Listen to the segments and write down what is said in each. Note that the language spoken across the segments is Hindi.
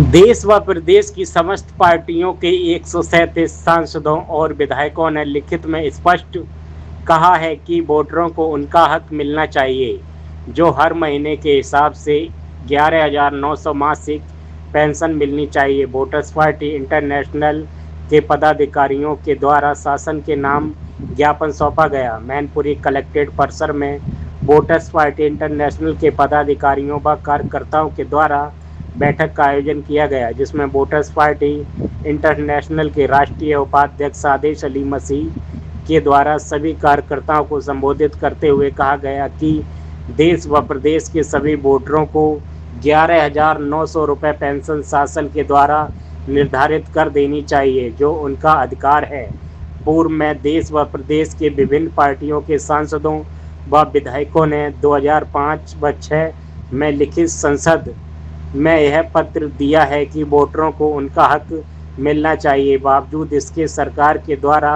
देश व प्रदेश की समस्त पार्टियों के 137 सांसदों और विधायकों ने लिखित में स्पष्ट कहा है कि वोटरों को उनका हक मिलना चाहिए, जो हर महीने के हिसाब से 11,900 मासिक पेंशन मिलनी चाहिए। वोटर्स पार्टी इंटरनेशनल के पदाधिकारियों के द्वारा शासन के नाम ज्ञापन सौंपा गया। मैनपुरी कलेक्ट्रेट परिसर में वोटर्स पार्टी इंटरनेशनल के पदाधिकारियों व कार्यकर्ताओं के द्वारा बैठक का आयोजन किया गया, जिसमें वोटर्स पार्टी इंटरनेशनल के राष्ट्रीय उपाध्यक्ष आदेश अली मसीह के द्वारा सभी कार्यकर्ताओं को संबोधित करते हुए कहा गया कि देश व प्रदेश के सभी वोटरों को 11,900 रुपये पेंशन शासन के द्वारा निर्धारित कर देनी चाहिए, जो उनका अधिकार है। पूर्व में देश व प्रदेश के विभिन्न पार्टियों के सांसदों व विधायकों ने 2005 व 6 में लिखित संसद में यह पत्र दिया है कि वोटरों को उनका हक मिलना चाहिए। बावजूद इसके सरकार के द्वारा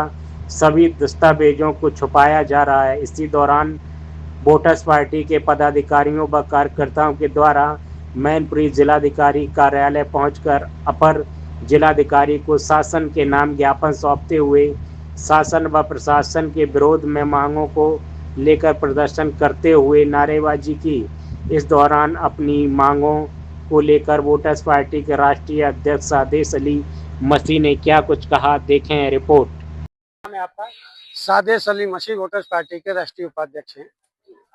सभी दस्तावेजों को छुपाया जा रहा है। इसी दौरान वोटर्स पार्टी के पदाधिकारियों व कार्यकर्ताओं के द्वारा मैनपुरी जिलाधिकारी कार्यालय पहुंचकर अपर जिलाधिकारी को शासन के नाम ज्ञापन सौंपते हुए शासन व प्रशासन के विरोध में मांगों को लेकर प्रदर्शन करते हुए नारेबाजी की। इस दौरान अपनी मांगों को लेकर वोटर्स पार्टी के राष्ट्रीय अध्यक्ष आदेश अली मसीह ने क्या कुछ कहा, देखें रिपोर्ट। नाम है आपका? सादेश अली मसीह, वोटर्स पार्टी के राष्ट्रीय उपाध्यक्ष हैं।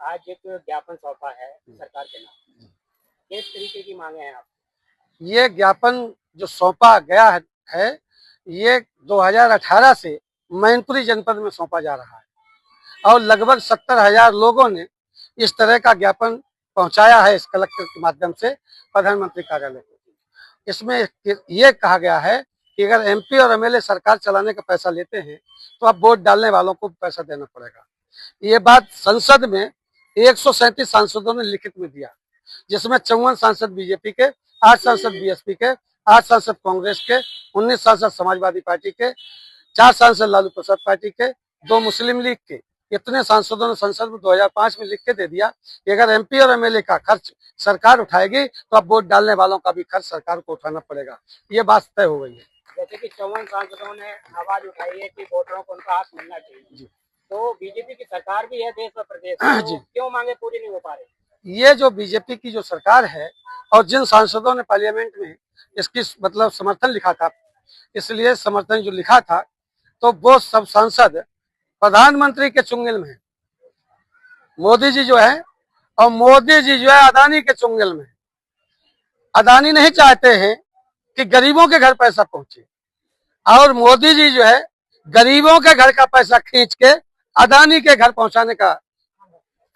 आज एक ज्ञापन सौंपा है सरकार के नाम, किस तरीके की मांगे हैं आप? ये ज्ञापन जो सौंपा गया है ये 2018 से मैनपुरी जनपद में सौंपा जा रहा है और लगभग 70,000 लोगों ने इस तरह का ज्ञापन पहुंचाया है इस कलेक्टर के माध्यम से प्रधानमंत्री कार्यालय को। इसमें ये कहा गया है कि अगर एमपी और एमएलए सरकार चलाने का पैसा लेते हैं तो अब वोट डालने वालों को पैसा देना पड़ेगा। ये बात संसद में 137 सांसदों ने लिखित में दिया, जिसमें 54 सांसद बीजेपी के, 8 सांसद बीएसपी के, 8 सांसद कांग्रेस के, 19 सांसद समाजवादी पार्टी के, 4 सांसद लालू प्रसाद पार्टी के, 2 मुस्लिम लीग के। इतने सांसदों ने संसद में 2005 में लिख के दे दिया कि अगर एमपी और एमएलए का खर्च सरकार उठाएगी तो अब वोट डालने वालों का भी खर्च सरकार को उठाना पड़ेगा। ये बात तय हो गई है। जैसे कि 54 सांसदों ने आवाज उठाई है कि वोटरों को उनका हक मिलना चाहिए, तो बीजेपी की सरकार भी है देश और प्रदेश, तो क्यों मांगे पूरी नहीं हो पा रही? ये जो बीजेपी की जो सरकार है और जिन सांसदों ने पार्लियामेंट में इसकी मतलब समर्थन लिखा था, इसलिए समर्थन जो लिखा था तो वो सब सांसद प्रधानमंत्री के चुंगल में है। मोदी जी जो है और मोदी जी जो है अदानी के चुंगल में। अदानी नहीं चाहते हैं कि गरीबों के घर पैसा पहुंचे और मोदी जी जो है गरीबों के घर का पैसा खींच के अदानी के घर पहुंचाने का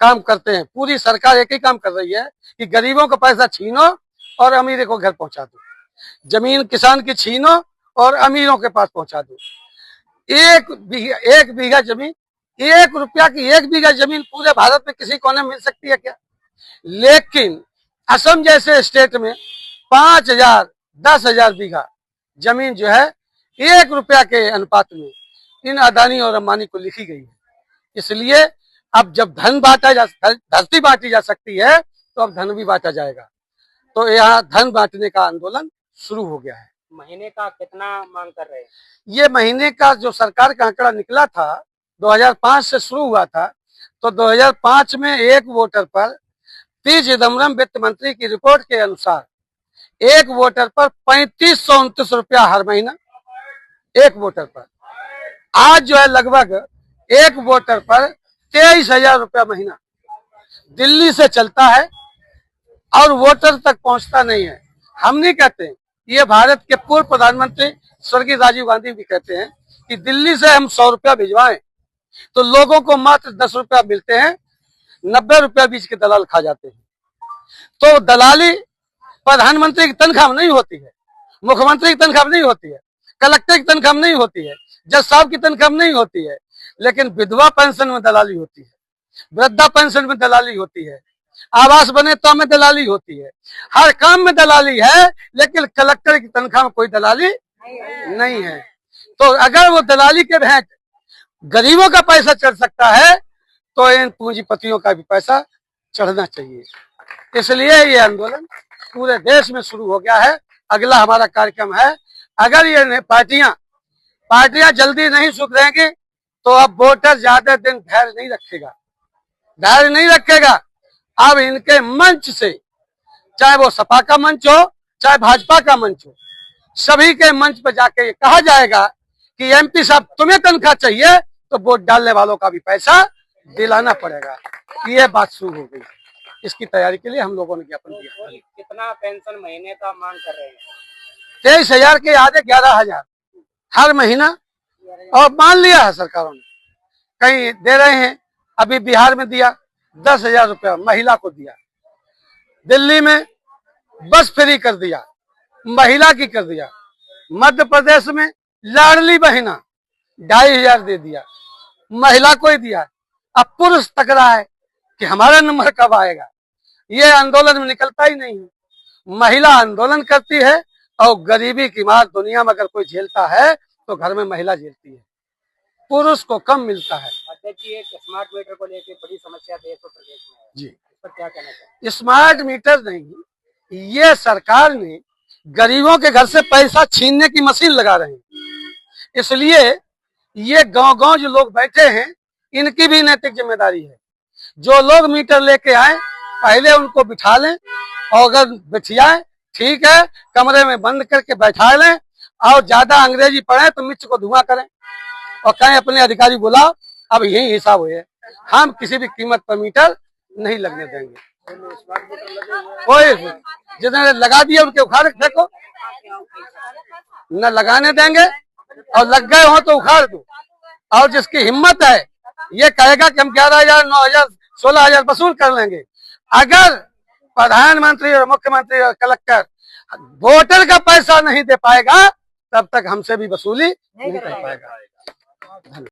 काम करते हैं। पूरी सरकार एक ही काम कर रही है कि गरीबों का पैसा छीनो और अमीरों को घर पहुंचा दो, जमीन किसान की छीनो और अमीरों के पास पहुंचा दो। एक बीघा जमीन, 1 रुपया की 1 बीघा जमीन पूरे भारत में किसी कोने मिल सकती है क्या? लेकिन असम जैसे स्टेट में 5,000 10,000 बीघा जमीन जो है 1 रुपया के अनुपात में इन अदानी और अंबानी को लिखी गई है। इसलिए अब जब धरती बांटी जा सकती है तो अब धन भी बांटा जाएगा। तो यहाँ धन बांटने का आंदोलन शुरू हो गया है। महीने का कितना मांग कर रहे हैं? ये महीने का जो सरकार का आंकड़ा निकला था 2005 से शुरू हुआ था, तो 2005 में एक वोटर पर पी चिदम्बरम वित्त मंत्री की रिपोर्ट के अनुसार एक वोटर पर 3529 रुपया हर महीना, एक वोटर पर। आज जो है लगभग एक वोटर पर 23,000 रुपया महीना दिल्ली से चलता है और वोटर तक पहुंचता नहीं है। हम नहीं कहते, ये भारत के पूर्व प्रधानमंत्री स्वर्गीय राजीव गांधी भी कहते हैं कि दिल्ली से हम 100 रुपया भिजवाएं तो लोगों को मात्र 10 रुपया मिलते हैं, 90 रुपया बीच के दलाल खा जाते हैं। तो दलाली प्रधानमंत्री की तनख्वाह में नहीं होती है, मुख्यमंत्री की तनख्वाह में नहीं होती है, कलेक्टर की तनख्वाह में नहीं होती है, जज साहब की तनख्वाह में नहीं होती है, लेकिन विधवा पेंशन में दलाली होती है, वृद्धा पेंशन में दलाली होती है, आवास बने तो में दलाली होती है, हर काम में दलाली है, लेकिन कलेक्टर की तनख्वाह में कोई दलाली नहीं है। तो अगर वो दलाली के भेंट गरीबों का पैसा चढ़ सकता है तो इन पूंजीपतियों का भी पैसा चढ़ना चाहिए। इसलिए ये आंदोलन पूरे देश में शुरू हो गया है। अगला हमारा कार्यक्रम है। अगर ये पार्टियां जल्दी नहीं सुधरेंगी तो अब वोटर ज्यादा दिन धैर्य नहीं रखेगा। अब इनके मंच से, चाहे वो सपा का मंच हो चाहे भाजपा का मंच हो, सभी के मंच पर जाके ये कहा जाएगा कि एमपी साहब तुम्हें तनख्वाह चाहिए तो वोट डालने वालों का भी पैसा दिलाना पड़ेगा। ये बात शुरू हो गई। इसकी तैयारी के लिए हम लोगों ने ज्ञापन दिया। कितना पेंशन महीने का मांग कर रहे हैं? 23,000 के आधे 11,000 हर महीना, और मान लिया है सरकारों ने, कहीं दे रहे हैं। अभी बिहार में दिया 10,000 रुपया महिला को दिया, दिल्ली में बस फ्री कर दिया, महिला की कर दिया, मध्य प्रदेश में लाडली बहिना 2,500 दे दिया, महिला को ही दिया। अब पुरुष तक रहा है कि हमारा नंबर कब आएगा। ये आंदोलन में निकलता ही नहीं है। महिला आंदोलन करती है और गरीबी की मार दुनिया में अगर कोई झेलता है तो घर में महिला झेलती है, पुरुष को कम मिलता है। अध्यक्ष जी, एक स्मार्ट मीटर को लेकर बड़ी समस्या देश और प्रदेश में है जी, इस पर क्या कहना चाहिए? स्मार्ट मीटर नहीं, ये सरकार ने गरीबों के घर से पैसा छीनने की मशीन लगा रहे हैं। इसलिए ये गांव-गांव जो लोग बैठे हैं इनकी भी नैतिक जिम्मेदारी है। जो लोग मीटर लेके आए पहले उनको बिठा लें, और अगर बिठाए ठीक है, कमरे में बंद करके बैठा लें, और ज्यादा अंग्रेजी पढ़े तो मिर्च को धुआं करें और कहें अपने अधिकारी बुलाओ, अब यही हिसाब हुए। हम किसी भी कीमत पर मीटर नहीं लगने देंगे। कोई जिन्होंने लगा दिया उनके उखाड़ फेंको, न लगाने देंगे, और लग गए हो तो उखाड़ दो। और जिसकी हिम्मत है ये कहेगा कि हम 11,000, 9,000, 16,000 वसूल कर लेंगे, अगर प्रधानमंत्री और मुख्यमंत्री और कलेक्टर वोटर का पैसा नहीं दे पाएगा तब तक हमसे भी वसूली नहीं कर पाएगा।